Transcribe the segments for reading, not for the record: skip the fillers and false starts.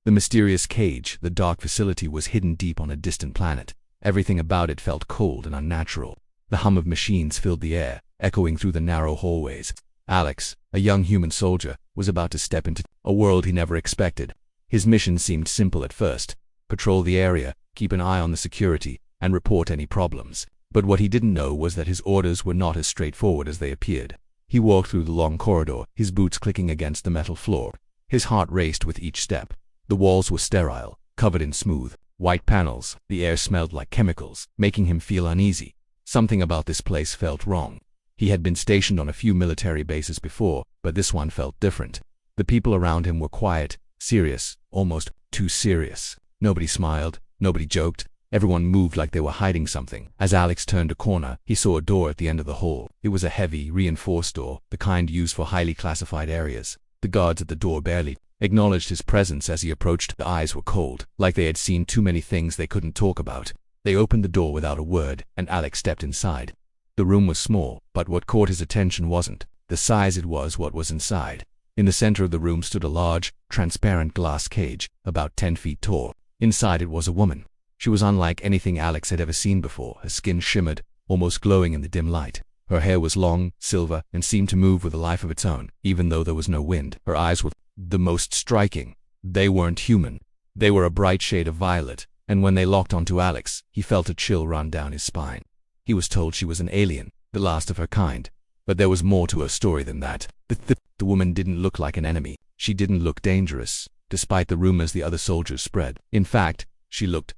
The mysterious cage, the dark facility, was hidden deep on a distant planet. Everything about it felt cold and unnatural. The hum of machines filled the air, echoing through the narrow hallways. Alex, a young human soldier, was about to step into a world he never expected. His mission seemed simple at first: patrol the area, keep an eye on the security, and report any problems. But what he didn't know was that his orders were not as straightforward as they appeared. He walked through the long corridor, his boots clicking against the metal floor. His heart raced with each step. The walls were sterile, covered in smooth, white panels. The air smelled like chemicals, making him feel uneasy. Something about this place felt wrong. He had been stationed on a few military bases before, but this one felt different. The people around him were quiet, serious, almost too serious. Nobody smiled, nobody joked. Everyone moved like they were hiding something. As Alex turned a corner, he saw a door at the end of the hall. It was a heavy, reinforced door, the kind used for highly classified areas. The guards at the door barely acknowledged his presence as he approached. The eyes were cold, like they had seen too many things they couldn't talk about. They opened the door without a word, and Alex stepped inside. The room was small, but what caught his attention wasn't the size, it was what was inside. In the center of the room stood a large, transparent glass cage, about 10 feet tall. Inside it was a woman. She was unlike anything Alex had ever seen before. Her skin shimmered, almost glowing in the dim light. Her hair was long, silver, and seemed to move with a life of its own, even though there was no wind. Her eyes were the most striking. They weren't human. They were a bright shade of violet, and when they locked onto Alex, he felt a chill run down his spine. He was told she was an alien, the last of her kind. But there was more to her story than that. The woman didn't look like an enemy. She didn't look dangerous, despite the rumors the other soldiers spread. In fact, she looked ...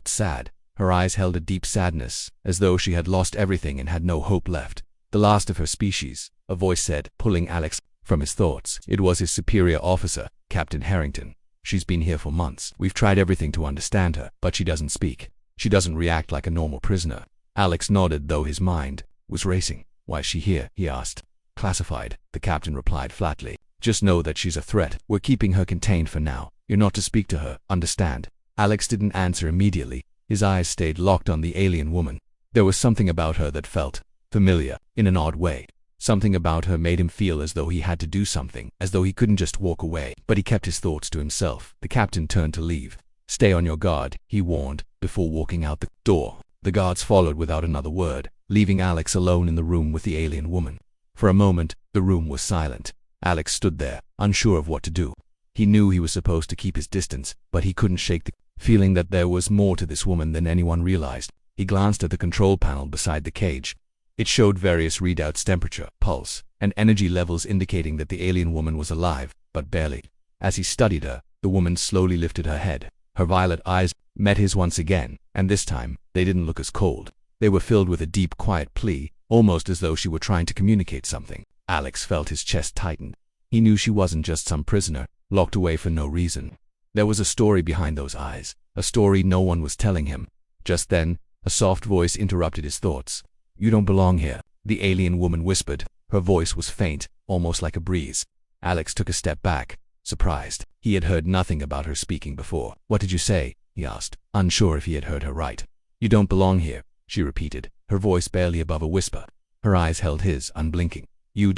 sad. Her eyes held a deep sadness, as though she had lost everything and had no hope left. The last of her species, a voice said, pulling Alex from his thoughts. It was his superior officer, Captain Harrington. She's been here for months. We've tried everything to understand her, but she doesn't speak. She doesn't react like a normal prisoner. Alex nodded, though his mind was racing. Why is she here? He asked. Classified, the captain replied flatly. Just know that she's a threat. We're keeping her contained for now. You're not to speak to her, understand? Alex didn't answer immediately. His eyes stayed locked on the alien woman. There was something about her that felt familiar, in an odd way. Something about her made him feel as though he had to do something, as though he couldn't just walk away. But he kept his thoughts to himself. The captain turned to leave. Stay on your guard, he warned, before walking out the door. The guards followed without another word, leaving Alex alone in the room with the alien woman. For a moment, the room was silent. Alex stood there, unsure of what to do. He knew he was supposed to keep his distance, but he couldn't shake the feeling that there was more to this woman than anyone realized. He glanced at the control panel beside the cage. It showed various readouts: temperature, pulse, and energy levels, indicating that the alien woman was alive, but barely. As he studied her, the woman slowly lifted her head. Her violet eyes met his once again, and this time, they didn't look as cold. They were filled with a deep, quiet plea, almost as though she were trying to communicate something. Alex felt his chest tighten. He knew she wasn't just some prisoner, locked away for no reason. There was a story behind those eyes, a story no one was telling him. Just then, a soft voice interrupted his thoughts. You don't belong here, the alien woman whispered. Her voice was faint, almost like a breeze. Alex took a step back, surprised. He had heard nothing about her speaking before. What did you say? He asked, unsure if he had heard her right. You don't belong here, she repeated, her voice barely above a whisper. Her eyes held his, unblinking. You ...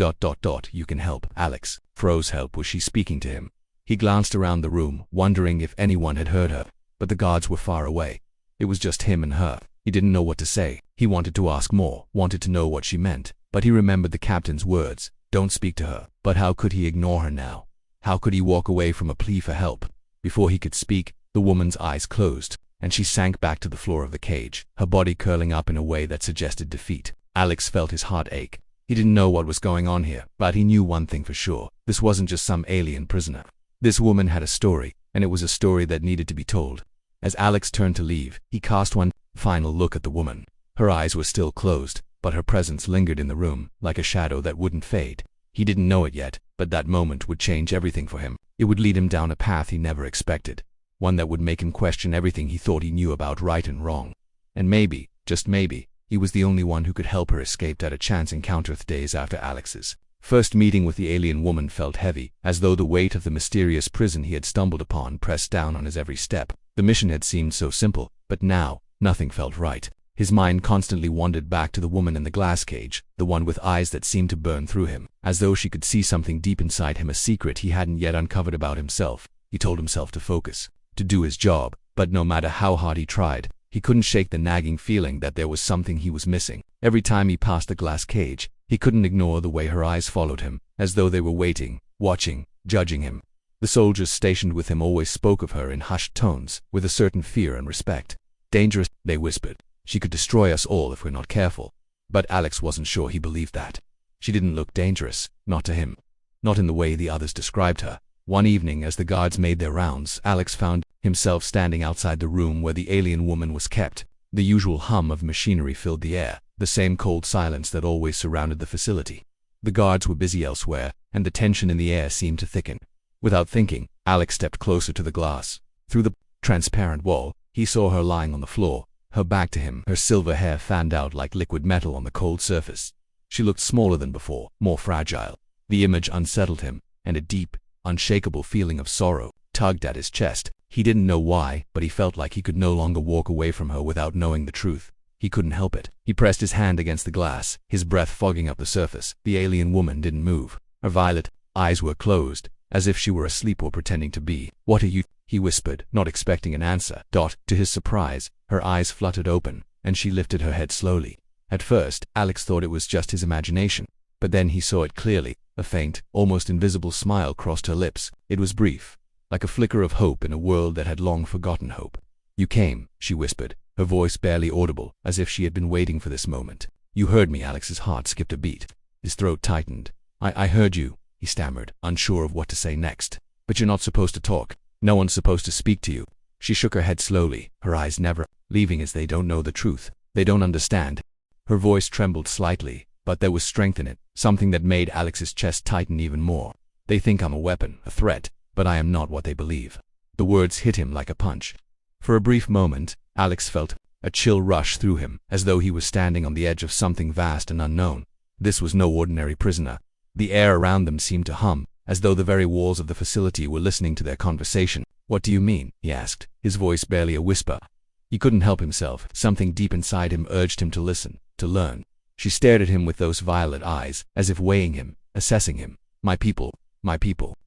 you can help. Alex froze. Help? Was she speaking to him? He glanced around the room, wondering if anyone had heard her, but the guards were far away. It was just him and her. He didn't know what to say. He wanted to ask more, wanted to know what she meant, but he remembered the captain's words, don't speak to her. But how could he ignore her now? How could he walk away from a plea for help? Before he could speak, the woman's eyes closed, and she sank back to the floor of the cage, her body curling up in a way that suggested defeat. Alex felt his heart ache. He didn't know what was going on here, but he knew one thing for sure. This wasn't just some alien prisoner. This woman had a story, and it was a story that needed to be told. As Alex turned to leave, he cast one final look at the woman. Her eyes were still closed, but her presence lingered in the room, like a shadow that wouldn't fade. He didn't know it yet, but that moment would change everything for him. It would lead him down a path he never expected, one that would make him question everything he thought he knew about right and wrong. And maybe, just maybe, he was the only one who could help her escape that a chance encounter days after Alex's first meeting with the alien woman felt heavy, as though the weight of the mysterious prison he had stumbled upon pressed down on his every step. The mission had seemed so simple, but now, nothing felt right. His mind constantly wandered back to the woman in the glass cage, the one with eyes that seemed to burn through him, as though she could see something deep inside him, a secret he hadn't yet uncovered about himself. He told himself to focus, to do his job, but no matter how hard he tried, he couldn't shake the nagging feeling that there was something he was missing. Every time he passed the glass cage, he couldn't ignore the way her eyes followed him, as though they were waiting, watching, judging him. The soldiers stationed with him always spoke of her in hushed tones, with a certain fear and respect. Dangerous, they whispered. She could destroy us all if we're not careful. But Alex wasn't sure he believed that. She didn't look dangerous, not to him. Not in the way the others described her. One evening, as the guards made their rounds, Alex found himself standing outside the room where the alien woman was kept. The usual hum of machinery filled the air, the same cold silence that always surrounded the facility. The guards were busy elsewhere, and the tension in the air seemed to thicken. Without thinking, Alex stepped closer to the glass. Through the transparent wall, he saw her lying on the floor, her back to him, her silver hair fanned out like liquid metal on the cold surface. She looked smaller than before, more fragile. The image unsettled him, and a deep, unshakable feeling of sorrow tugged at his chest. He didn't know why, but he felt like he could no longer walk away from her without knowing the truth. He couldn't help it. He pressed his hand against the glass, his breath fogging up the surface. The alien woman didn't move. Her violet eyes were closed, as if she were asleep or pretending to be. "What are you?" he whispered, not expecting an answer. To his surprise, her eyes fluttered open, and she lifted her head slowly. At first, Alex thought it was just his imagination, but then he saw it clearly. A faint, almost invisible smile crossed her lips. It was brief, like a flicker of hope in a world that had long forgotten hope. "You came," she whispered, her voice barely audible, as if she had been waiting for this moment. "You heard me." Alex's heart skipped a beat. His throat tightened. I heard you," he stammered, unsure of what to say next. "But you're not supposed to talk. No one's supposed to speak to you." She shook her head slowly, her eyes never leaving as they don't know the truth. They don't understand. Her voice trembled slightly, but there was strength in it, something that made Alex's chest tighten even more. "They think I'm a weapon, a threat, but I am not what they believe." The words hit him like a punch. For a brief moment, Alex felt a chill rush through him, as though he was standing on the edge of something vast and unknown. This was no ordinary prisoner. The air around them seemed to hum, as though the very walls of the facility were listening to their conversation. "What do you mean?" he asked, his voice barely a whisper. He couldn't help himself. Something deep inside him urged him to listen, to learn. She stared at him with those violet eyes, as if weighing him, assessing him. My people,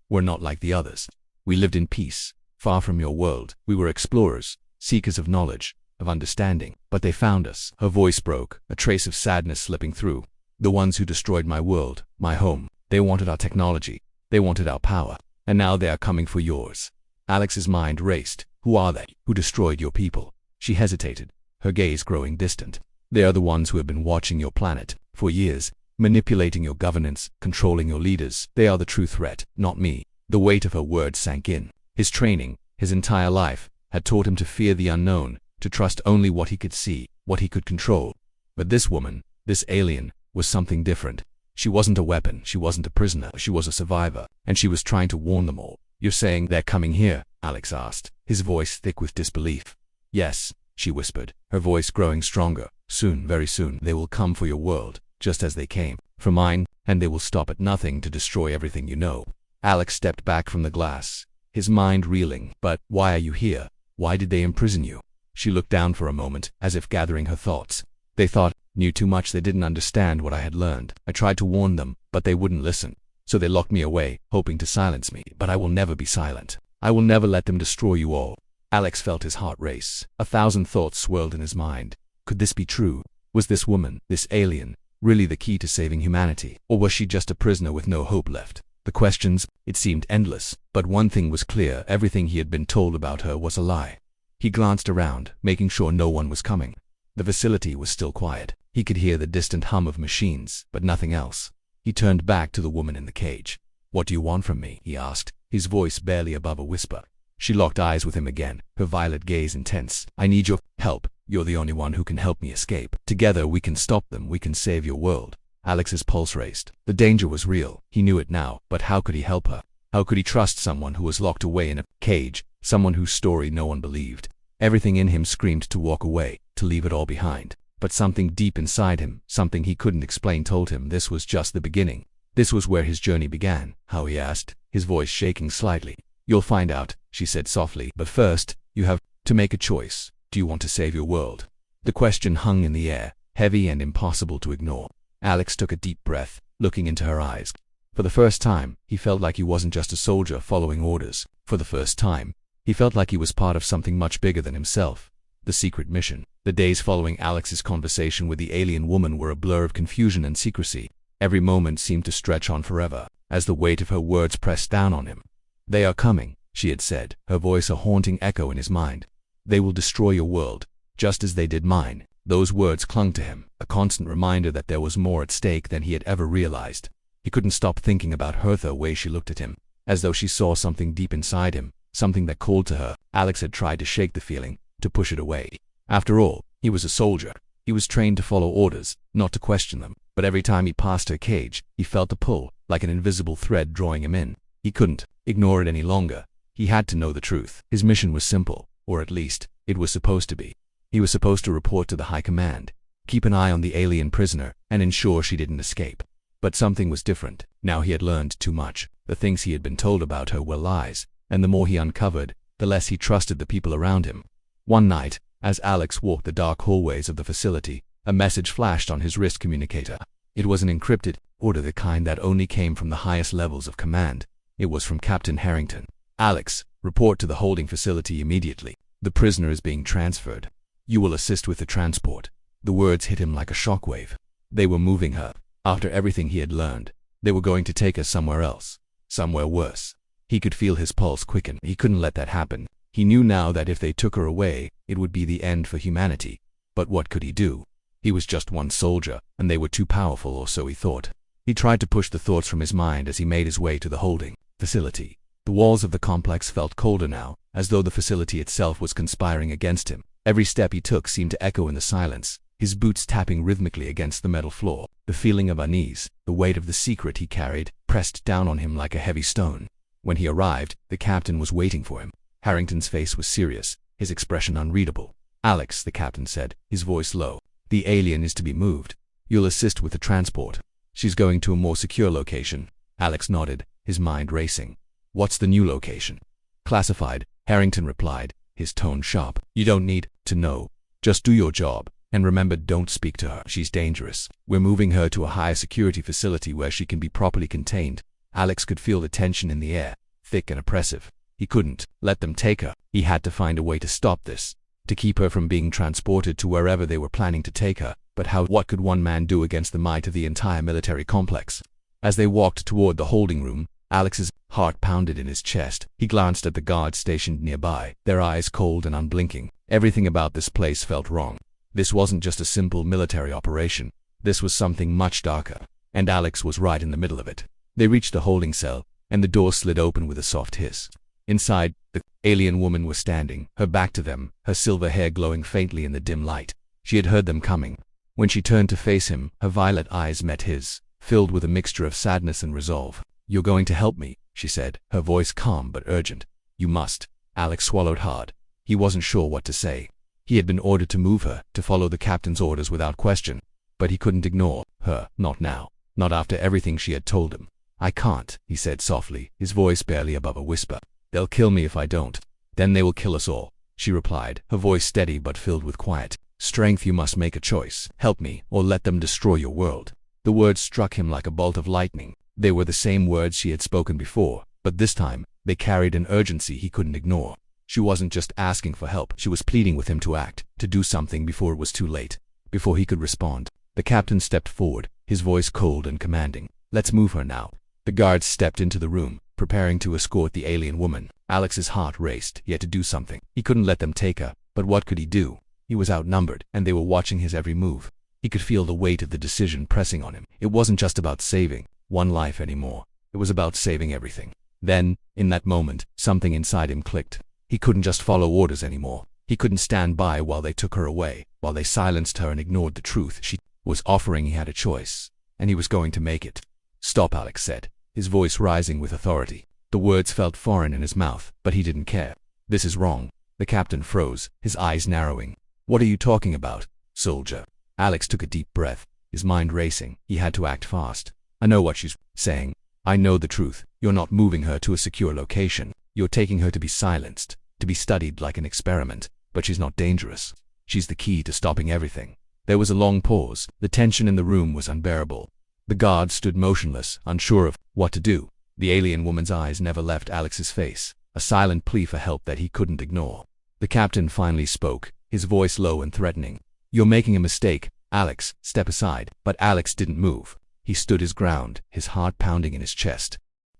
were not like the others. We lived in peace, far from your world. We were explorers, seekers of knowledge, of understanding. But they found us." Her voice broke, a trace of sadness slipping through. "The ones who destroyed my world, my home. They wanted our technology. They wanted our power. And now they are coming for yours." Alex's mind raced. "Who are they? Who destroyed your people?" She hesitated, her gaze growing distant. "They are the ones who have been watching your planet for years, manipulating your governance, controlling your leaders. They are the true threat, not me." The weight of her words sank in. His training, his entire life, had taught him to fear the unknown, to trust only what he could see, what he could control. But this woman, this alien, was something different. She wasn't a weapon, she wasn't a prisoner, she was a survivor, and she was trying to warn them all. "You're saying they're coming here?" Alex asked, his voice thick with disbelief. "Yes," she whispered, her voice growing stronger. "Soon, very soon, they will come for your world, just as they came for mine, and they will stop at nothing to destroy everything you know." Alex stepped back from the glass, his mind reeling. "But why are you here? Why did they imprison you?" She looked down for a moment, as if gathering her thoughts. "They knew too much. They didn't understand what I had learned. I tried to warn them, but they wouldn't listen. So they locked me away, hoping to silence me. But I will never be silent. I will never let them destroy you all." Alex felt his heart race. 1,000 thoughts swirled in his mind. Could this be true? Was this woman, this alien, really the key to saving humanity? Or was she just a prisoner with no hope left? The questions, it seemed endless, but one thing was clear: everything he had been told about her was a lie. He glanced around, making sure no one was coming. The facility was still quiet. He could hear the distant hum of machines, but nothing else. He turned back to the woman in the cage. "What do you want from me?" he asked, his voice barely above a whisper. She locked eyes with him again, her violet gaze intense. "I need your help. You're the only one who can help me escape. Together we can stop them, we can save your world." Alex's pulse raced. The danger was real. He knew it now, but how could he help her? How could he trust someone who was locked away in a cage, someone whose story no one believed? Everything in him screamed to walk away, to leave it all behind. But something deep inside him, something he couldn't explain, told him this was just the beginning. This was where his journey began. "How?" he asked, his voice shaking slightly. "You'll find out," she said softly. "But first, you have to make a choice. Do you want to save your world?" The question hung in the air, heavy and impossible to ignore. Alex took a deep breath, looking into her eyes. For the first time, he felt like he wasn't just a soldier following orders. For the first time, he felt like he was part of something much bigger than himself. The secret mission. The days following Alex's conversation with the alien woman were a blur of confusion and secrecy. Every moment seemed to stretch on forever, as the weight of her words pressed down on him. "They are coming," she had said, her voice a haunting echo in his mind. "They will destroy your world, just as they did mine." Those words clung to him, a constant reminder that there was more at stake than he had ever realized. He couldn't stop thinking about her, the way she looked at him, as though she saw something deep inside him, something that called to her. Alex had tried to shake the feeling, to push it away. After all, he was a soldier. He was trained to follow orders, not to question them. But every time he passed her cage, he felt a pull, like an invisible thread drawing him in. He couldn't ignore it any longer. He had to know the truth. His mission was simple, or at least, it was supposed to be. He was supposed to report to the High Command, keep an eye on the alien prisoner, and ensure she didn't escape. But something was different. Now he had learned too much. The things he had been told about her were lies, and the more he uncovered, the less he trusted the people around him. One night, as Alex walked the dark hallways of the facility, a message flashed on his wrist communicator. It was an encrypted order, the kind that only came from the highest levels of command. It was from Captain Harrington. "Alex, report to the holding facility immediately. The prisoner is being transferred. You will assist with the transport." The words hit him like a shockwave. They were moving her. After everything he had learned, they were going to take her somewhere else. Somewhere worse. He could feel his pulse quicken. He couldn't let that happen. He knew now that if they took her away, it would be the end for humanity. But what could he do? He was just one soldier, and they were too powerful, or so he thought. He tried to push the thoughts from his mind as he made his way to the holding facility. The walls of the complex felt colder now, as though the facility itself was conspiring against him. Every step he took seemed to echo in the silence, his boots tapping rhythmically against the metal floor. The feeling of unease, the weight of the secret he carried, pressed down on him like a heavy stone. When he arrived, the captain was waiting for him. Harrington's face was serious, his expression unreadable. "Alex," the captain said, his voice low, "the alien is to be moved. You'll assist with the transport. She's going to a more secure location." Alex nodded, his mind racing. "What's the new location?" "Classified," Harrington replied, his tone sharp. "You don't need to know. Just do your job. And remember, don't speak to her. She's dangerous. We're moving her to a higher security facility where she can be properly contained." Alex could feel the tension in the air, thick and oppressive. He couldn't let them take her. He had to find a way to stop this, to keep her from being transported to wherever they were planning to take her. But how? What could one man do against the might of the entire military complex? As they walked toward the holding room, Alex's heart pounded in his chest. He glanced at the guards stationed nearby, their eyes cold and unblinking. Everything about this place felt wrong. This wasn't just a simple military operation. This was something much darker, and Alex was right in the middle of it. They reached the holding cell, and the door slid open with a soft hiss. Inside, the alien woman was standing, her back to them, her silver hair glowing faintly in the dim light. She had heard them coming. When she turned to face him, her violet eyes met his, filled with a mixture of sadness and resolve. "You're going to help me," she said, her voice calm but urgent. "You must." Alex swallowed hard. He wasn't sure what to say. He had been ordered to move her, to follow the captain's orders without question. But he couldn't ignore her, not now, not after everything she had told him. "I can't," he said softly, his voice barely above a whisper. "They'll kill me if I don't." "Then they will kill us all," she replied, her voice steady but filled with quiet strength. "You must make a choice. Help me, or let them destroy your world." The words struck him like a bolt of lightning. They were the same words she had spoken before, but this time, they carried an urgency he couldn't ignore. She wasn't just asking for help, she was pleading with him to act, to do something before it was too late, before he could respond. The captain stepped forward, his voice cold and commanding. "Let's move her now." The guards stepped into the room, preparing to escort the alien woman. Alex's heart raced. He had to do something. He couldn't let them take her, but what could he do? He was outnumbered, and they were watching his every move. He could feel the weight of the decision pressing on him. It wasn't just about saving one life anymore. It was about saving everything. Then, in that moment, something inside him clicked. He couldn't just follow orders anymore. He couldn't stand by while they took her away, while they silenced her and ignored the truth she was offering. He had a choice, and he was going to make it. "Stop," Alex said, his voice rising with authority. The words felt foreign in his mouth, but he didn't care. "This is wrong." The captain froze, his eyes narrowing. "What are you talking about, soldier?" Alex took a deep breath, his mind racing. He had to act fast. "I know what she's saying. I know the truth. You're not moving her to a secure location. You're taking her to be silenced, to be studied like an experiment. But she's not dangerous. She's the key to stopping everything." There was a long pause. The tension in the room was unbearable. The guards stood motionless, unsure of what to do. The alien woman's eyes never left Alex's face. a silent plea for help that he couldn't ignore. The captain finally spoke, his voice low and threatening. "You're making a mistake, Alex, step aside." But Alex didn't move. He stood his ground, his heart pounding in his chest.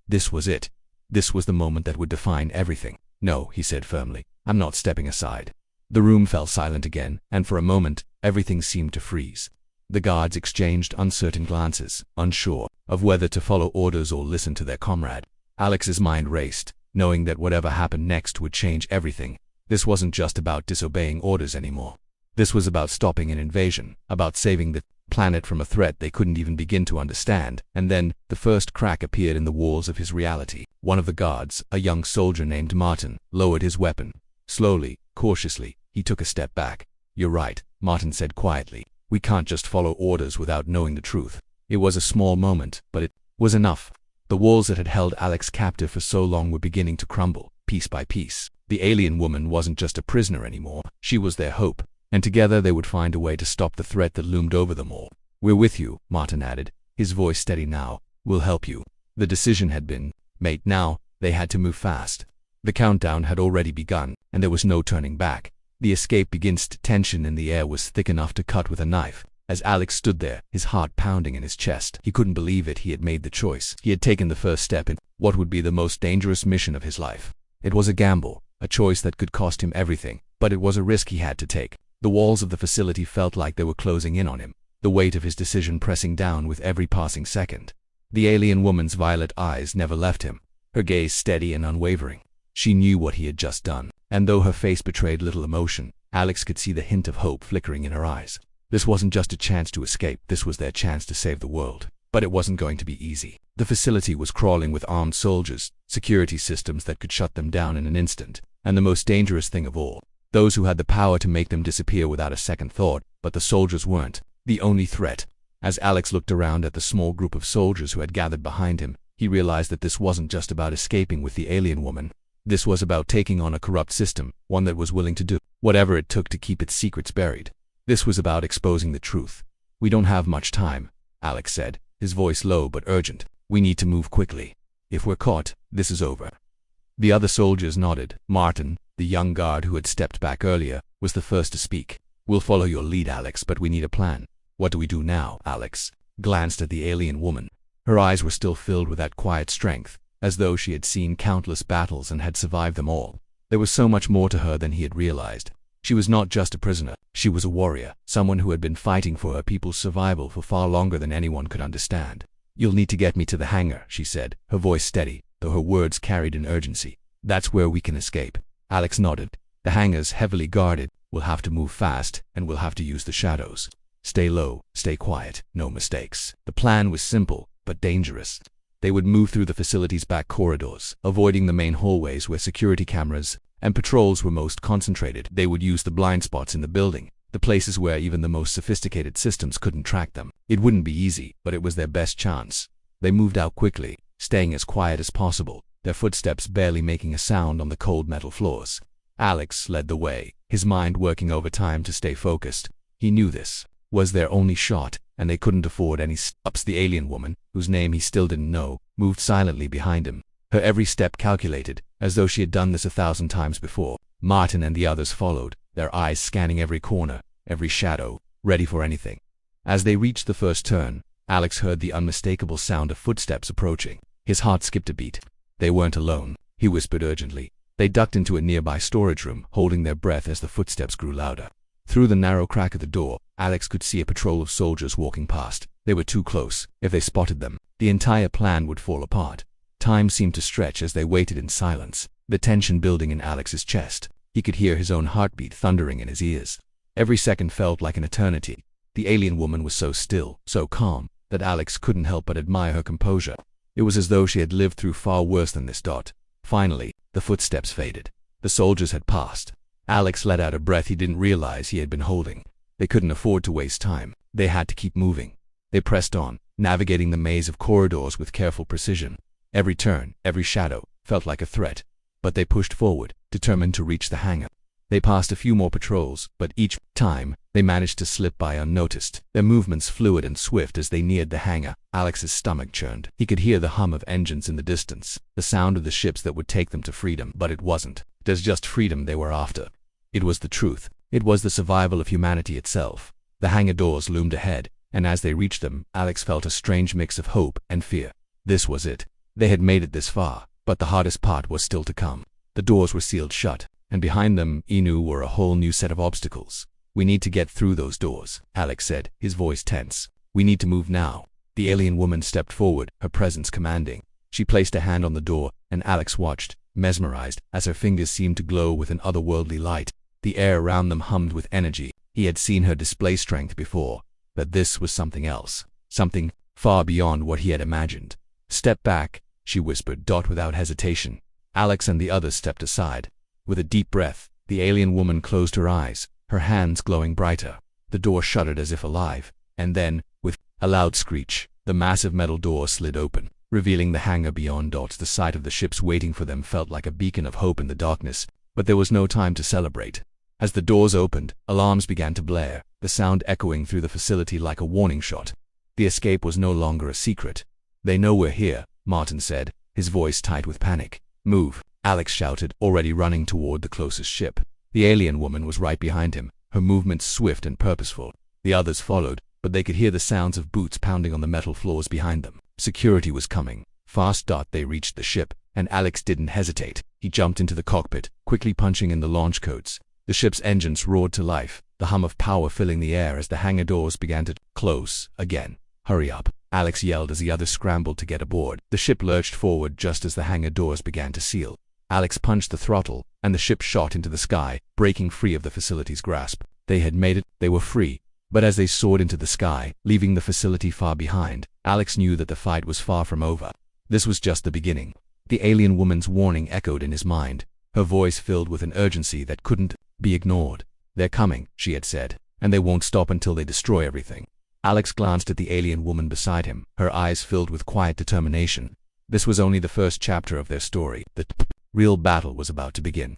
This was it. This was the moment that would define everything. "No," he said firmly, "I'm not stepping aside." The room fell silent again, and for a moment, everything seemed to freeze. The guards exchanged uncertain glances, unsure of whether to follow orders or listen to their comrade. Alex's mind raced, knowing that whatever happened next would change everything. This wasn't just about disobeying orders anymore. This was about stopping an invasion, about saving the planet from a threat they couldn't even begin to understand. And then, the first crack appeared in the walls of his reality. One of the guards, a young soldier named Martin, lowered his weapon. Slowly, cautiously, he took a step back. "You're right," Martin said quietly. "We can't just follow orders without knowing the truth." It was a small moment, but it was enough. The walls that had held Alex captive for so long were beginning to crumble, piece by piece. The alien woman wasn't just a prisoner anymore, she was their hope, and together they would find a way to stop the threat that loomed over them all. "We're with you," Martin added, his voice steady now. "We'll help you." The decision had been made. Now, they had to move fast. The countdown had already begun, and there was no turning back. The escape begins. Tension in the air was thick enough to cut with a knife. As Alex stood there, his heart pounding in his chest, he couldn't believe it. He had made the choice. He had taken the first step in what would be the most dangerous mission of his life. It was a gamble, a choice that could cost him everything, but it was a risk he had to take. The walls of the facility felt like they were closing in on him, the weight of his decision pressing down with every passing second. The alien woman's violet eyes never left him, her gaze steady and unwavering. She knew what he had just done, and though her face betrayed little emotion, Alex could see the hint of hope flickering in her eyes. This wasn't just a chance to escape, this was their chance to save the world. But it wasn't going to be easy. The facility was crawling with armed soldiers, security systems that could shut them down in an instant, and the most dangerous thing of all, those who had the power to make them disappear without a second thought. But the soldiers weren't the only threat. As Alex looked around at the small group of soldiers who had gathered behind him, he realized that this wasn't just about escaping with the alien woman. This was about taking on a corrupt system, one that was willing to do whatever it took to keep its secrets buried. This was about exposing the truth. "We don't have much time," Alex said, his voice low but urgent. "We need to move quickly. If we're caught, this is over." The other soldiers nodded. Martin, the young guard who had stepped back earlier, was the first to speak. "We'll follow your lead, Alex, but we need a plan." "What do we do now?" Alex glanced at the alien woman. Her eyes were still filled with that quiet strength, as though she had seen countless battles and had survived them all. There was so much more to her than he had realized. She was not just a prisoner, she was a warrior, someone who had been fighting for her people's survival for far longer than anyone could understand. "You'll need to get me to the hangar," she said, her voice steady, though her words carried an urgency. "That's where we can escape." Alex nodded. "The hangar's heavily guarded. We'll have to move fast, and we'll have to use the shadows. Stay low, stay quiet, no mistakes." The plan was simple, but dangerous. They would move through the facility's back corridors, avoiding the main hallways where security cameras and patrols were most concentrated. They would use the blind spots in the building, the places where even the most sophisticated systems couldn't track them. It wouldn't be easy, but it was their best chance. They moved out quickly, staying as quiet as possible, their footsteps barely making a sound on the cold metal floors. Alex led the way, his mind working overtime to stay focused. He knew this was their only shot, and they couldn't afford any stops. The alien woman, whose name he still didn't know, moved silently behind him, her every step calculated, as though she had done this 1,000 times before. Martin and the others followed, their eyes scanning every corner, every shadow, ready for anything. As they reached the first turn, Alex heard the unmistakable sound of footsteps approaching. His heart skipped a beat. They weren't alone, he whispered urgently. They ducked into a nearby storage room, holding their breath as the footsteps grew louder. Through the narrow crack of the door, Alex could see a patrol of soldiers walking past. They were too close. If they spotted them, the entire plan would fall apart. Time seemed to stretch as they waited in silence, the tension building in Alex's chest. He could hear his own heartbeat thundering in his ears. Every second felt like an eternity. The alien woman was so still, so calm, that Alex couldn't help but admire her composure. It was as though she had lived through far worse than this. Finally, the footsteps faded. The soldiers had passed. Alex let out a breath he didn't realize he had been holding. They couldn't afford to waste time. They had to keep moving. They pressed on, navigating the maze of corridors with careful precision. Every turn, every shadow, felt like a threat. But they pushed forward, determined to reach the hangar. They passed a few more patrols, but each time, They managed to slip by unnoticed, their movements fluid and swift as they neared the hangar. Alex's stomach churned. He could hear the hum of engines in the distance, the sound of the ships that would take them to freedom. But it wasn't just freedom they were after. It was the truth. It was the survival of humanity itself. The hangar doors loomed ahead, and as they reached them, Alex felt a strange mix of hope and fear. This was it. They had made it this far, but the hardest part was still to come. The doors were sealed shut, and behind them, he knew, were a whole new set of obstacles. "We need to get through those doors," Alex said, his voice tense. "We need to move now." The alien woman stepped forward, her presence commanding. She placed a hand on the door, and Alex watched, mesmerized, as her fingers seemed to glow with an otherworldly light. The air around them hummed with energy. He had seen her display strength before, but this was something else, something far beyond what he had imagined. "Step back," she whispered, without hesitation. Alex and the others stepped aside. With a deep breath, the alien woman closed her eyes, her hands glowing brighter. The door shuddered as if alive, and then, with a loud screech, the massive metal door slid open, revealing the hangar beyond. The sight of the ships waiting for them felt like a beacon of hope in the darkness, but there was no time to celebrate. As the doors opened, alarms began to blare, the sound echoing through the facility like a warning shot. The escape was no longer a secret. "They know we're here," Martin said, his voice tight with panic. "Move," Alex shouted, already running toward the closest ship. The alien woman was right behind him, her movements swift and purposeful. The others followed, but they could hear the sounds of boots pounding on the metal floors behind them. Security was coming. Fast. They reached the ship, and Alex didn't hesitate. He jumped into the cockpit, quickly punching in the launch codes. The ship's engines roared to life, the hum of power filling the air as the hangar doors began to close again. "Hurry up," Alex yelled as the others scrambled to get aboard. The ship lurched forward just as the hangar doors began to seal. Alex punched the throttle, and the ship shot into the sky, breaking free of the facility's grasp. They had made it, they were free. But as they soared into the sky, leaving the facility far behind, Alex knew that the fight was far from over. This was just the beginning. The alien woman's warning echoed in his mind, her voice filled with an urgency that couldn't be ignored. "They're coming," she had said, "and they won't stop until they destroy everything." Alex glanced at the alien woman beside him, her eyes filled with quiet determination. This was only the first chapter of their story. The real battle was about to begin.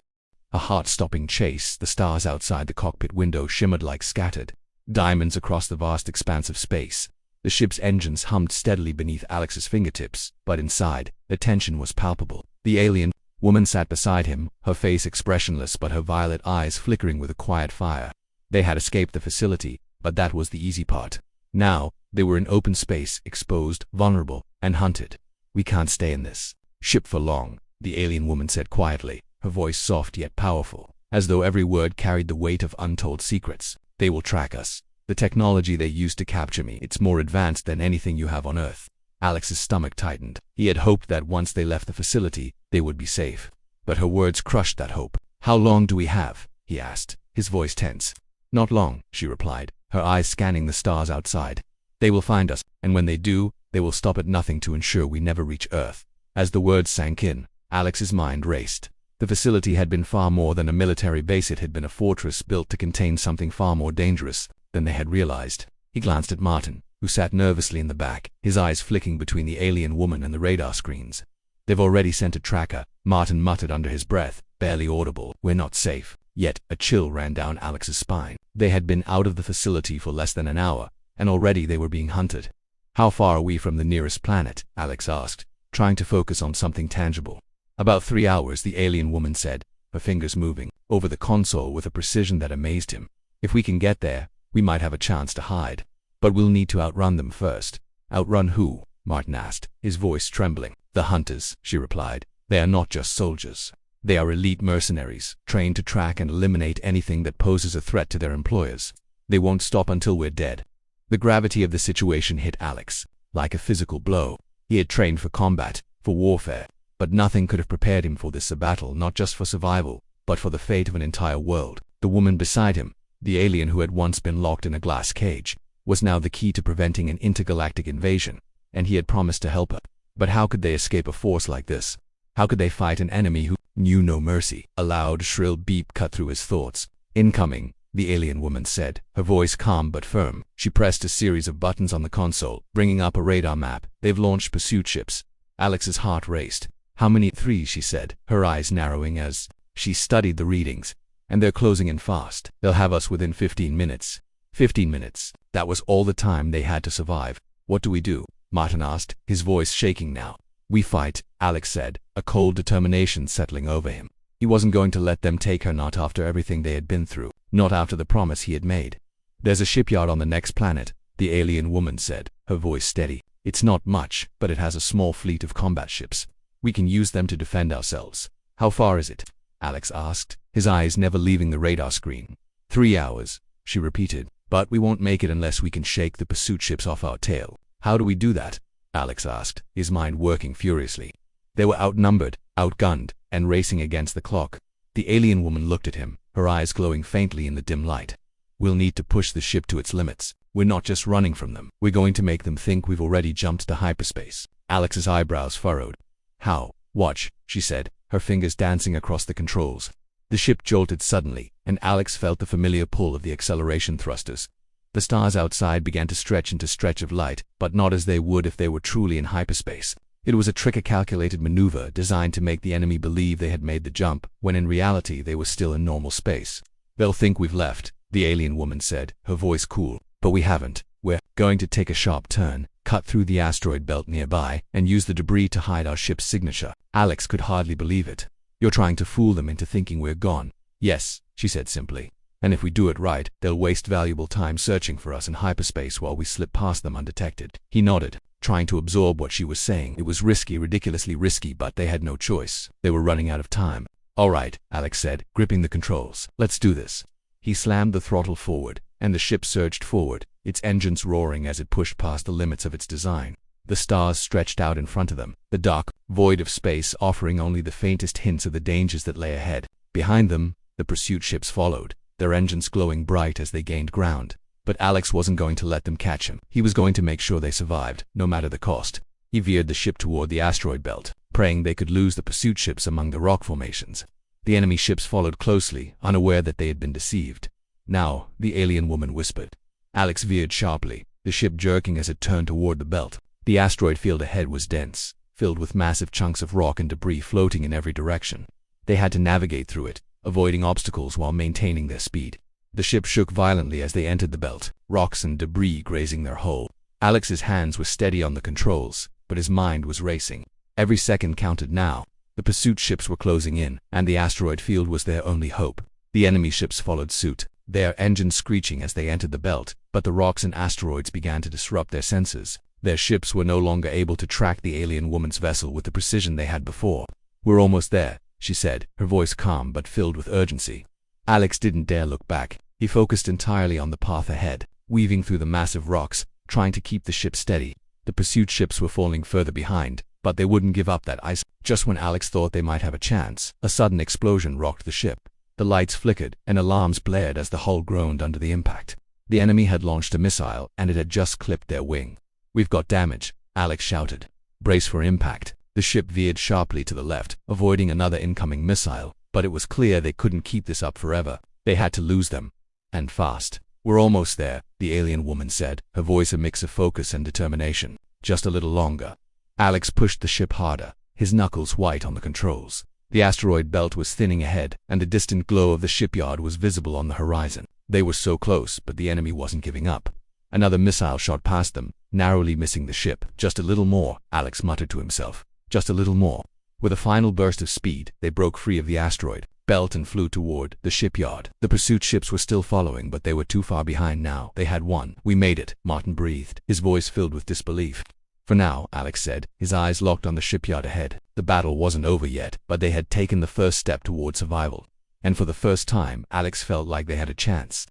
A heart-stopping chase. The stars outside the cockpit window shimmered like scattered diamonds across the vast expanse of space. The ship's engines hummed steadily beneath Alex's fingertips, but inside, the tension was palpable. The alien woman sat beside him, her face expressionless but her violet eyes flickering with a quiet fire. They had escaped the facility, but that was the easy part. Now, they were in open space, exposed, vulnerable, and hunted. "We can't stay in this ship for long," the alien woman said quietly, her voice soft yet powerful, as though every word carried the weight of untold secrets. "They will track us. The technology they used to capture me, it's more advanced than anything you have on Earth." Alex's stomach tightened. He had hoped that once they left the facility, they would be safe. But her words crushed that hope. "How long do we have?" he asked, his voice tense. "Not long," she replied, her eyes scanning the stars outside. "They will find us, and when they do, they will stop at nothing to ensure we never reach Earth." As the words sank in, Alex's mind raced. The facility had been far more than a military base. It had been a fortress built to contain something far more dangerous than they had realized. He glanced at Martin, who sat nervously in the back, his eyes flicking between the alien woman and the radar screens. "They've already sent a tracker," Martin muttered under his breath, barely audible. "We're not safe." Yet, a chill ran down Alex's spine. They had been out of the facility for less than an hour, and already they were being hunted. "How far are we from the nearest planet?" Alex asked, trying to focus on something tangible. "About 3 hours," the alien woman said, her fingers moving over the console with a precision that amazed him. "If we can get there, we might have a chance to hide. But we'll need to outrun them first." "Outrun who?" Martin asked, his voice trembling. "The hunters," she replied. "They are not just soldiers. They are elite mercenaries, trained to track and eliminate anything that poses a threat to their employers. They won't stop until we're dead." The gravity of the situation hit Alex like a physical blow. He had trained for combat, for warfare, but nothing could have prepared him for this battle, not just for survival, but for the fate of an entire world. The woman beside him, the alien who had once been locked in a glass cage, was now the key to preventing an intergalactic invasion, and he had promised to help her. But how could they escape a force like this? How could they fight an enemy who knew no mercy? A loud, shrill beep cut through his thoughts. "Incoming," the alien woman said, her voice calm but firm. She pressed a series of buttons on the console, bringing up a radar map. "They've launched pursuit ships." Alex's heart raced. "How many?" "3," she said, her eyes narrowing as she studied the readings. "And they're closing in fast. They'll have us within 15 minutes. 15 minutes. That was all the time they had to survive. What do we do? Martin asked, his voice shaking now. We fight, Alex said, a cold determination settling over him. He wasn't going to let them take her, not after everything they had been through, not after the promise he had made. There's a shipyard on the next planet, the alien woman said, her voice steady. It's not much, but it has a small fleet of combat ships. We can use them to defend ourselves. How far is it? Alex asked, his eyes never leaving the radar screen. 3 hours, she repeated, but we won't make it unless we can shake the pursuit ships off our tail. How do we do that? Alex asked, his mind working furiously. They were outnumbered, outgunned, and racing against the clock. The alien woman looked at him, her eyes glowing faintly in the dim light. We'll need to push the ship to its limits. We're not just running from them. We're going to make them think we've already jumped to hyperspace. Alex's eyebrows furrowed. How? Watch, she said, her fingers dancing across the controls. The ship jolted suddenly, and Alex felt the familiar pull of the acceleration thrusters. The stars outside began to stretch into stretch of light, but not as they would if they were truly in hyperspace. It was a trick, a calculated maneuver designed to make the enemy believe they had made the jump, when in reality they were still in normal space. They'll think we've left, the alien woman said, her voice cool. But we haven't. We're going to take a sharp turn, cut through the asteroid belt nearby, and use the debris to hide our ship's signature. Alex could hardly believe it. You're trying to fool them into thinking we're gone. Yes, she said simply. And if we do it right, they'll waste valuable time searching for us in hyperspace while we slip past them undetected. He nodded, trying to absorb what she was saying. It was risky, ridiculously risky, but they had no choice. They were running out of time. All right, Alex said, gripping the controls. Let's do this. He slammed the throttle forward, and the ship surged forward, its engines roaring as it pushed past the limits of its design. The stars stretched out in front of them, the dark void of space offering only the faintest hints of the dangers that lay ahead. Behind them, the pursuit ships followed, their engines glowing bright as they gained ground. But Alex wasn't going to let them catch him. He was going to make sure they survived, no matter the cost. He veered the ship toward the asteroid belt, praying they could lose the pursuit ships among the rock formations. The enemy ships followed closely, unaware that they had been deceived. Now, the alien woman whispered. Alex veered sharply, the ship jerking as it turned toward the belt. The asteroid field ahead was dense, filled with massive chunks of rock and debris floating in every direction. They had to navigate through it, avoiding obstacles while maintaining their speed. The ship shook violently as they entered the belt, rocks and debris grazing their hull. Alex's hands were steady on the controls, but his mind was racing. Every second counted now. The pursuit ships were closing in, and the asteroid field was their only hope. The enemy ships followed suit, their engines screeching as they entered the belt, but the rocks and asteroids began to disrupt their senses. Their ships were no longer able to track the alien woman's vessel with the precision they had before. We're almost there, she said, her voice calm but filled with urgency. Alex didn't dare look back. He focused entirely on the path ahead, weaving through the massive rocks, trying to keep the ship steady. The pursuit ships were falling further behind, but they wouldn't give up that ice. Just when Alex thought they might have a chance, a sudden explosion rocked the ship. The lights flickered, and alarms blared as the hull groaned under the impact. The enemy had launched a missile, and it had just clipped their wing. We've got damage, Alex shouted. Brace for impact. The ship veered sharply to the left, avoiding another incoming missile, but it was clear they couldn't keep this up forever. They had to lose them. And fast. We're almost there, the alien woman said, her voice a mix of focus and determination. Just a little longer. Alex pushed the ship harder, his knuckles white on the controls. The asteroid belt was thinning ahead, and the distant glow of the shipyard was visible on the horizon. They were so close, but the enemy wasn't giving up. Another missile shot past them, narrowly missing the ship. Just a little more, Alex muttered to himself. Just a little more. With a final burst of speed, they broke free of the asteroid belt and flew toward the shipyard. The pursuit ships were still following, but they were too far behind now. They had won. We made it, Martin breathed, his voice filled with disbelief. For now, Alex said, his eyes locked on the shipyard ahead. The battle wasn't over yet, but they had taken the first step toward survival. And for the first time, Alex felt like they had a chance.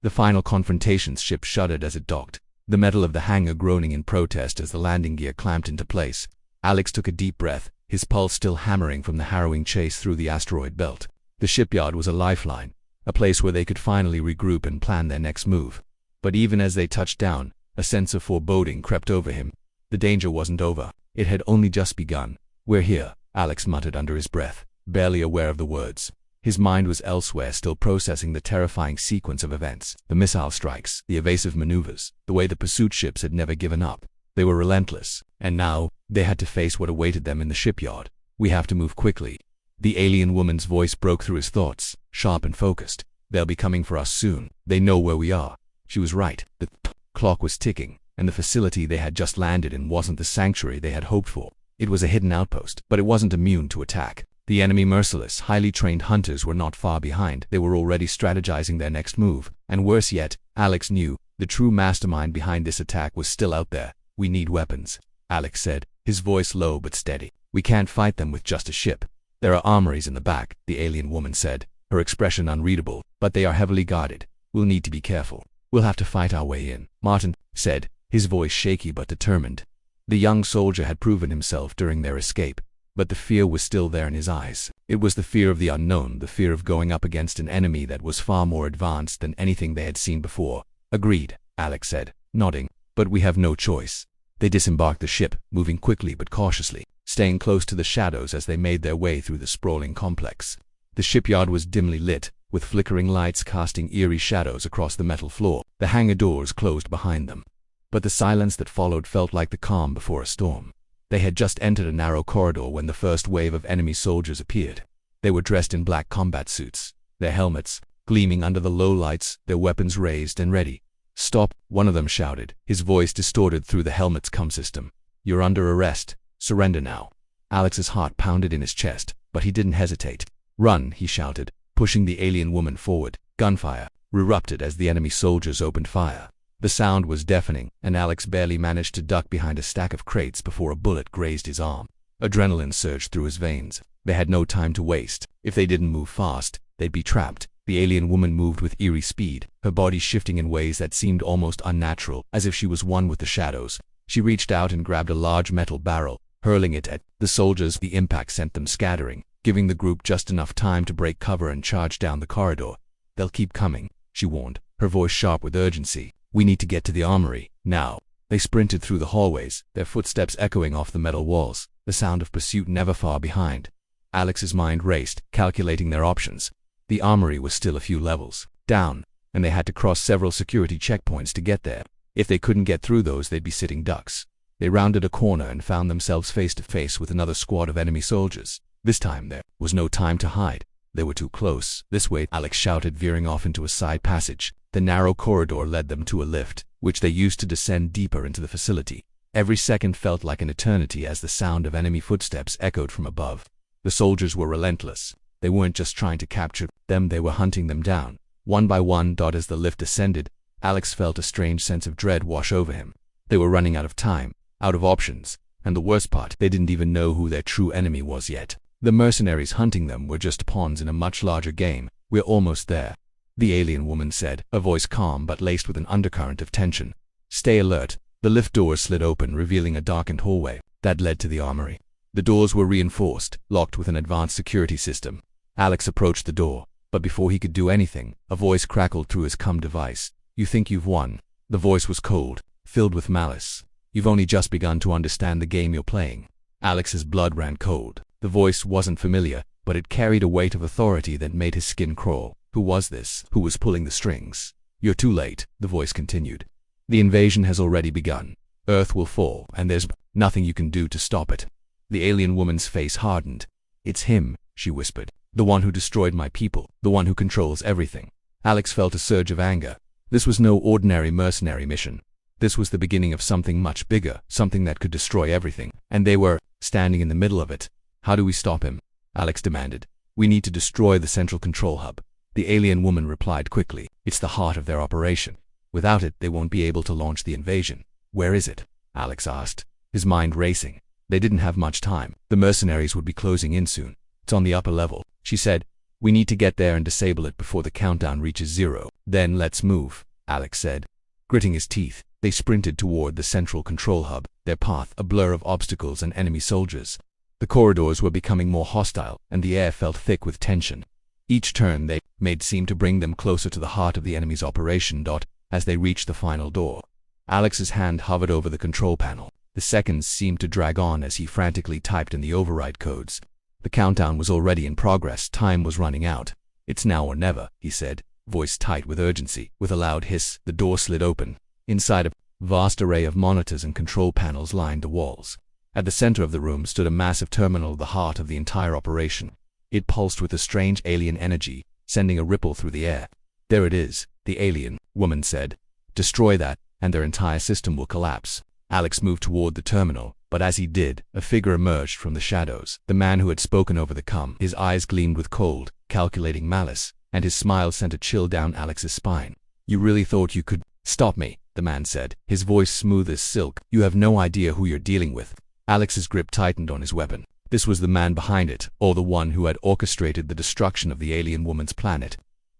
The final confrontation's ship shuddered as it docked, the metal of the hangar groaning in protest as the landing gear clamped into place. Alex took a deep breath, his pulse still hammering from the harrowing chase through the asteroid belt. The shipyard was a lifeline, a place where they could finally regroup and plan their next move. But even as they touched down, a sense of foreboding crept over him. The danger wasn't over. It had only just begun. We're here, Alex muttered under his breath, barely aware of the words. His mind was elsewhere, still processing the terrifying sequence of events. The missile strikes, the evasive maneuvers, the way the pursuit ships had never given up. They were relentless, and now, they had to face what awaited them in the shipyard. We have to move quickly. The alien woman's voice broke through his thoughts, sharp and focused. They'll be coming for us soon. They know where we are. She was right. The clock was ticking, and the facility they had just landed in wasn't the sanctuary they had hoped for. It was a hidden outpost, but it wasn't immune to attack. The enemy merciless, highly trained hunters were not far behind. They were already strategizing their next move, and worse yet, Alex knew, the true mastermind behind this attack was still out there. "We need weapons," Alex said, his voice low but steady. "We can't fight them with just a ship." "There are armories in the back," the alien woman said, her expression unreadable, "but they are heavily guarded. We'll need to be careful. We'll have to fight our way in," Martin said, his voice shaky but determined. The young soldier had proven himself during their escape, but the fear was still there in his eyes. It was the fear of the unknown, the fear of going up against an enemy that was far more advanced than anything they had seen before. "Agreed," Alex said, nodding, "but we have no choice." They disembarked the ship, moving quickly but cautiously, staying close to the shadows as they made their way through the sprawling complex. The shipyard was dimly lit, with flickering lights casting eerie shadows across the metal floor. The hangar doors closed behind them. But the silence that followed felt like the calm before a storm. They had just entered a narrow corridor when the first wave of enemy soldiers appeared. They were dressed in black combat suits, their helmets gleaming under the low lights, their weapons raised and ready. "Stop," one of them shouted, his voice distorted through the helmet's comm system. "You're under arrest. Surrender now." Alex's heart pounded in his chest, but he didn't hesitate. "Run," he shouted, pushing the alien woman forward. Gunfire erupted as the enemy soldiers opened fire. The sound was deafening, and Alex barely managed to duck behind a stack of crates before a bullet grazed his arm. Adrenaline surged through his veins. They had no time to waste. If they didn't move fast, they'd be trapped. The alien woman moved with eerie speed, her body shifting in ways that seemed almost unnatural, as if she was one with the shadows. She reached out and grabbed a large metal barrel, hurling it at the soldiers. The impact sent them scattering, giving the group just enough time to break cover and charge down the corridor. "They'll keep coming," she warned, her voice sharp with urgency. "We need to get to the armory, now." They sprinted through the hallways, their footsteps echoing off the metal walls, the sound of pursuit never far behind. Alex's mind raced, calculating their options. The armory was still a few levels down, and they had to cross several security checkpoints to get there. If they couldn't get through those, they'd be sitting ducks. They rounded a corner and found themselves face to face with another squad of enemy soldiers. This time there was no time to hide. They were too close. "This way," Alex shouted, veering off into a side passage. The narrow corridor led them to a lift, which they used to descend deeper into the facility. Every second felt like an eternity as the sound of enemy footsteps echoed from above. The soldiers were relentless. They weren't just trying to capture them, they were hunting them down. One by one, as the lift descended, Alex felt a strange sense of dread wash over him. They were running out of time, out of options, and the worst part, they didn't even know who their true enemy was yet. The mercenaries hunting them were just pawns in a much larger game. "We're almost there," the alien woman said, her voice calm but laced with an undercurrent of tension. "Stay alert." The lift doors slid open, revealing a darkened hallway that led to the armory. The doors were reinforced, locked with an advanced security system. Alex approached the door, but before he could do anything, a voice crackled through his comm device. "You think you've won?" The voice was cold, filled with malice. "You've only just begun to understand the game you're playing." Alex's blood ran cold. The voice wasn't familiar, but it carried a weight of authority that made his skin crawl. Who was this? Who was pulling the strings? "You're too late," the voice continued. "The invasion has already begun. Earth will fall, and there's nothing you can do to stop it." The alien woman's face hardened. "It's him," she whispered. "The one who destroyed my people, the one who controls everything." Alex felt a surge of anger. This was no ordinary mercenary mission. This was the beginning of something much bigger, something that could destroy everything, and they were standing in the middle of it. "How do we stop him?" Alex demanded. "We need to destroy the central control hub," the alien woman replied quickly. "It's the heart of their operation. Without it, they won't be able to launch the invasion." "Where is it?" Alex asked, his mind racing. They didn't have much time. The mercenaries would be closing in soon. "It's on the upper level," she said. "We need to get there and disable it before the countdown reaches 0. "Then let's move," Alex said. Gritting his teeth, they sprinted toward the central control hub, their path a blur of obstacles and enemy soldiers. The corridors were becoming more hostile, and the air felt thick with tension. Each turn they made seemed to bring them closer to the heart of the enemy's operation. As they reached the final door, Alex's hand hovered over the control panel. The seconds seemed to drag on as he frantically typed in the override codes. The countdown was already in progress. Time was running out. "It's now or never," he said, voice tight with urgency. With a loud hiss, the door slid open. Inside, a vast array of monitors and control panels lined the walls. At the center of the room stood a massive terminal, the heart of the entire operation. It pulsed with a strange alien energy, sending a ripple through the air. "There it is," the alien woman said, Destroy that, and their entire system will collapse. Alex moved toward the terminal, but as he did, a figure emerged from the shadows. The man who had spoken over the com. His eyes gleamed with cold, calculating malice, and his smile sent a chill down Alex's spine. You really thought you could stop me, the man said, his voice smooth as silk. You have no idea who you're dealing with. Alex's grip tightened on his weapon. This was the man behind it, or the one who had orchestrated the destruction of the alien woman's planet.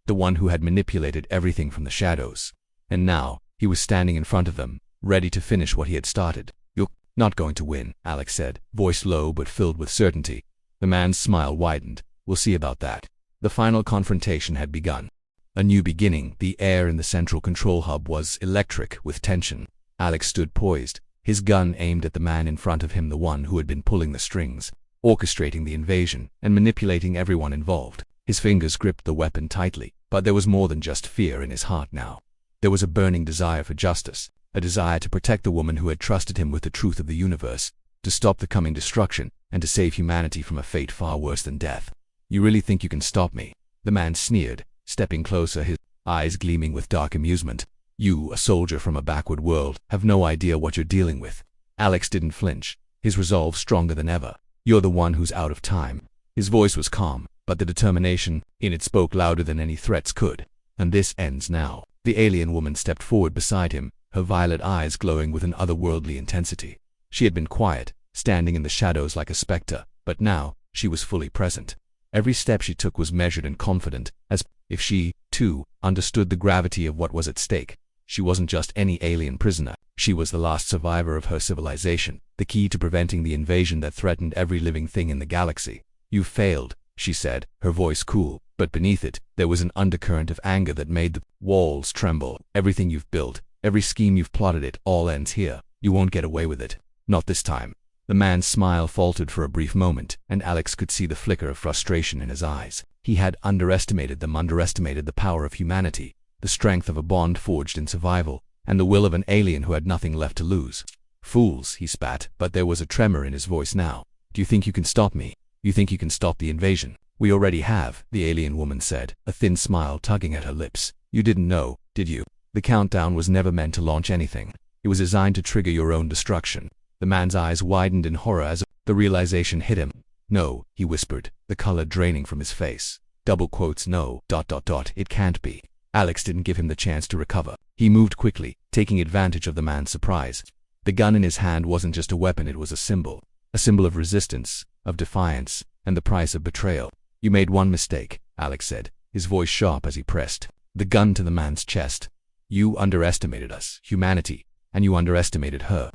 The one who had manipulated everything from the shadows. And now, he was standing in front of them, ready to finish what he had started. You're not going to win, Alex said, voice low but filled with certainty. The man's smile widened. We'll see about that. The final confrontation had begun. A new beginning. The air in the central control hub was electric with tension. Alex stood poised, his gun aimed at the man in front of him, the one who had been pulling the strings, orchestrating the invasion, and manipulating everyone involved. His fingers gripped the weapon tightly, but there was more than just fear in his heart now. There was a burning desire for justice, a desire to protect the woman who had trusted him with the truth of the universe, to stop the coming destruction, and to save humanity from a fate far worse than death. You really think you can stop me? The man sneered, stepping closer, his eyes gleaming with dark amusement. You, a soldier from a backward world, have no idea what you're dealing with. Alex didn't flinch, his resolve stronger than ever. You're the one who's out of time. His voice was calm, but the determination in it spoke louder than any threats could. And this ends now. The alien woman stepped forward beside him, her violet eyes glowing with an otherworldly intensity. She had been quiet, standing in the shadows like a specter, but now, she was fully present. Every step she took was measured and confident, as if she, too, understood the gravity of what was at stake. She wasn't just any alien prisoner. She was the last survivor of her civilization, the key to preventing the invasion that threatened every living thing in the galaxy. You failed, she said, her voice cool, but beneath it, there was an undercurrent of anger that made the walls tremble. Everything you've built, every scheme you've plotted, it all ends here. You won't get away with it. Not this time. The man's smile faltered for a brief moment, and Alex could see the flicker of frustration in his eyes. He had underestimated the power of humanity, the strength of a bond forged in survival, and the will of an alien who had nothing left to lose. Fools, he spat, but there was a tremor in his voice now. Do you think you can stop me? You think you can stop the invasion? We already have, the alien woman said, a thin smile tugging at her lips. You didn't know, did you? The countdown was never meant to launch anything. It was designed to trigger your own destruction. The man's eyes widened in horror as the realization hit him. No, he whispered, the color draining from his face. Double quotes, no, ... It can't be. Alex didn't give him the chance to recover. He moved quickly, taking advantage of the man's surprise. The gun in his hand wasn't just a weapon, it was a symbol of resistance, of defiance, and the price of betrayal. You made one mistake, Alex said, his voice sharp as he pressed the gun to the man's chest. You underestimated us, humanity, and you underestimated her.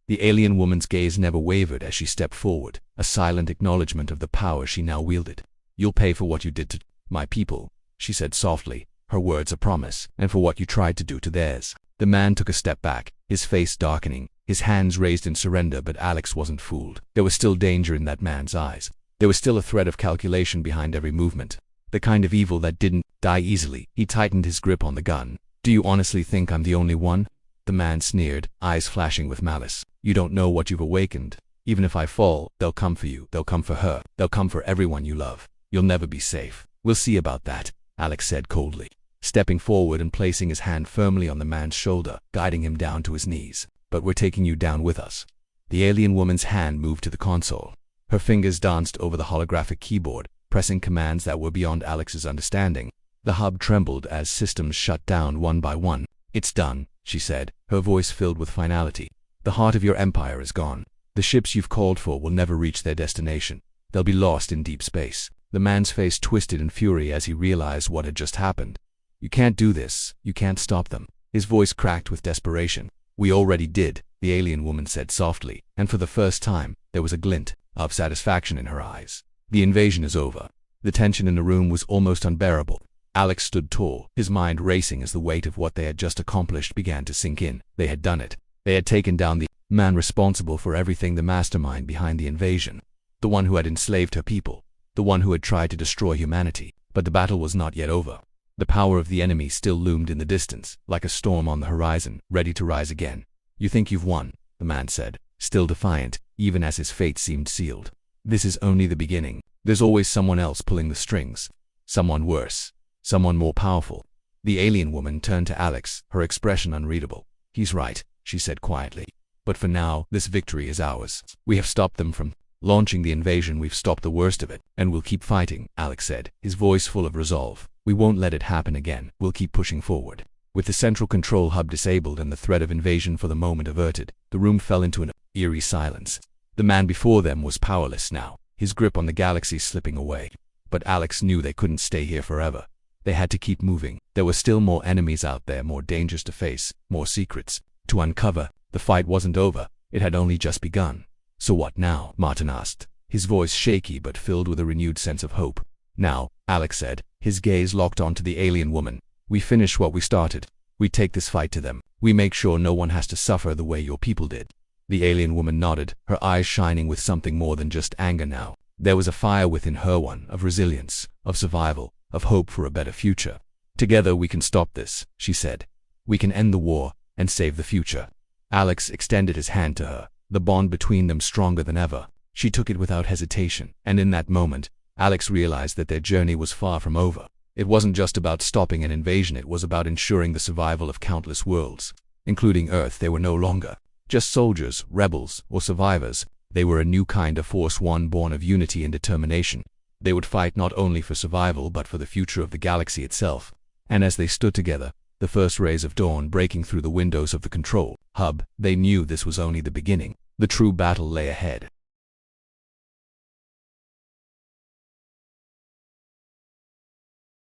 The alien woman's gaze never wavered as she stepped forward, a silent acknowledgement of the power she now wielded. You'll pay for what you did to my people, she said softly, her words a promise, and for what you tried to do to theirs. The man took a step back, his face darkening, his hands raised in surrender, but Alex wasn't fooled. There was still danger in that man's eyes. There was still a thread of calculation behind every movement, the kind of evil that didn't die easily. He tightened his grip on the gun. Do you honestly think I'm the only one? The man sneered, eyes flashing with malice. You don't know what you've awakened. Even if I fall, they'll come for you. They'll come for her. They'll come for everyone you love. You'll never be safe. We'll see about that, Alex said coldly, stepping forward and placing his hand firmly on the man's shoulder, guiding him down to his knees. But we're taking you down with us. The alien woman's hand moved to the console. Her fingers danced over the holographic keyboard, pressing commands that were beyond Alex's understanding. The hub trembled as systems shut down one by one. It's done, she said, her voice filled with finality. The heart of your empire is gone. The ships you've called for will never reach their destination. They'll be lost in deep space. The man's face twisted in fury as he realized what had just happened. You can't do this. You can't stop them. His voice cracked with desperation. We already did, the alien woman said softly, and for the first time, there was a glint of satisfaction in her eyes. The invasion is over. The tension in the room was almost unbearable. Alex stood tall, his mind racing as the weight of what they had just accomplished began to sink in. They had done it. They had taken down the man responsible for everything, the mastermind behind the invasion, the one who had enslaved her people, the one who had tried to destroy humanity. But the battle was not yet over. The power of the enemy still loomed in the distance, like a storm on the horizon, ready to rise again. You think you've won, the man said, still defiant, even as his fate seemed sealed. This is only the beginning. There's always someone else pulling the strings. Someone worse. Someone more powerful. The alien woman turned to Alex, her expression unreadable. "He's right," she said quietly. "But for now, this victory is ours. We have stopped them from launching the invasion. We've stopped the worst of it, and we'll keep fighting," Alex said, his voice full of resolve. "We won't let it happen again. We'll keep pushing forward." With the central control hub disabled and the threat of invasion for the moment averted, the room fell into an eerie silence. The man before them was powerless now, his grip on the galaxy slipping away. But Alex knew they couldn't stay here forever. They had to keep moving. There were still more enemies out there, more dangers to face, more secrets to uncover. The fight wasn't over. It had only just begun. "So what now?" Martin asked, his voice shaky but filled with a renewed sense of hope. "Now," Alex said, his gaze locked onto the alien woman, "we finish what we started. We take this fight to them. We make sure no one has to suffer the way your people did." The alien woman nodded, her eyes shining with something more than just anger now. There was a fire within her, one of resilience, of survival, of hope for a better future. "Together we can stop this," she said. "We can end the war and save the future." Alex extended his hand to her, the bond between them stronger than ever. She took it without hesitation, and in that moment, Alex realized that their journey was far from over. It wasn't just about stopping an invasion, it was about ensuring the survival of countless worlds. Including Earth, they were no longer just soldiers, rebels, or survivors. They were a new kind of force, one born of unity and determination. They would fight not only for survival but for the future of the galaxy itself. And as they stood together, the first rays of dawn breaking through the windows of the control hub, they knew this was only the beginning. The true battle lay ahead.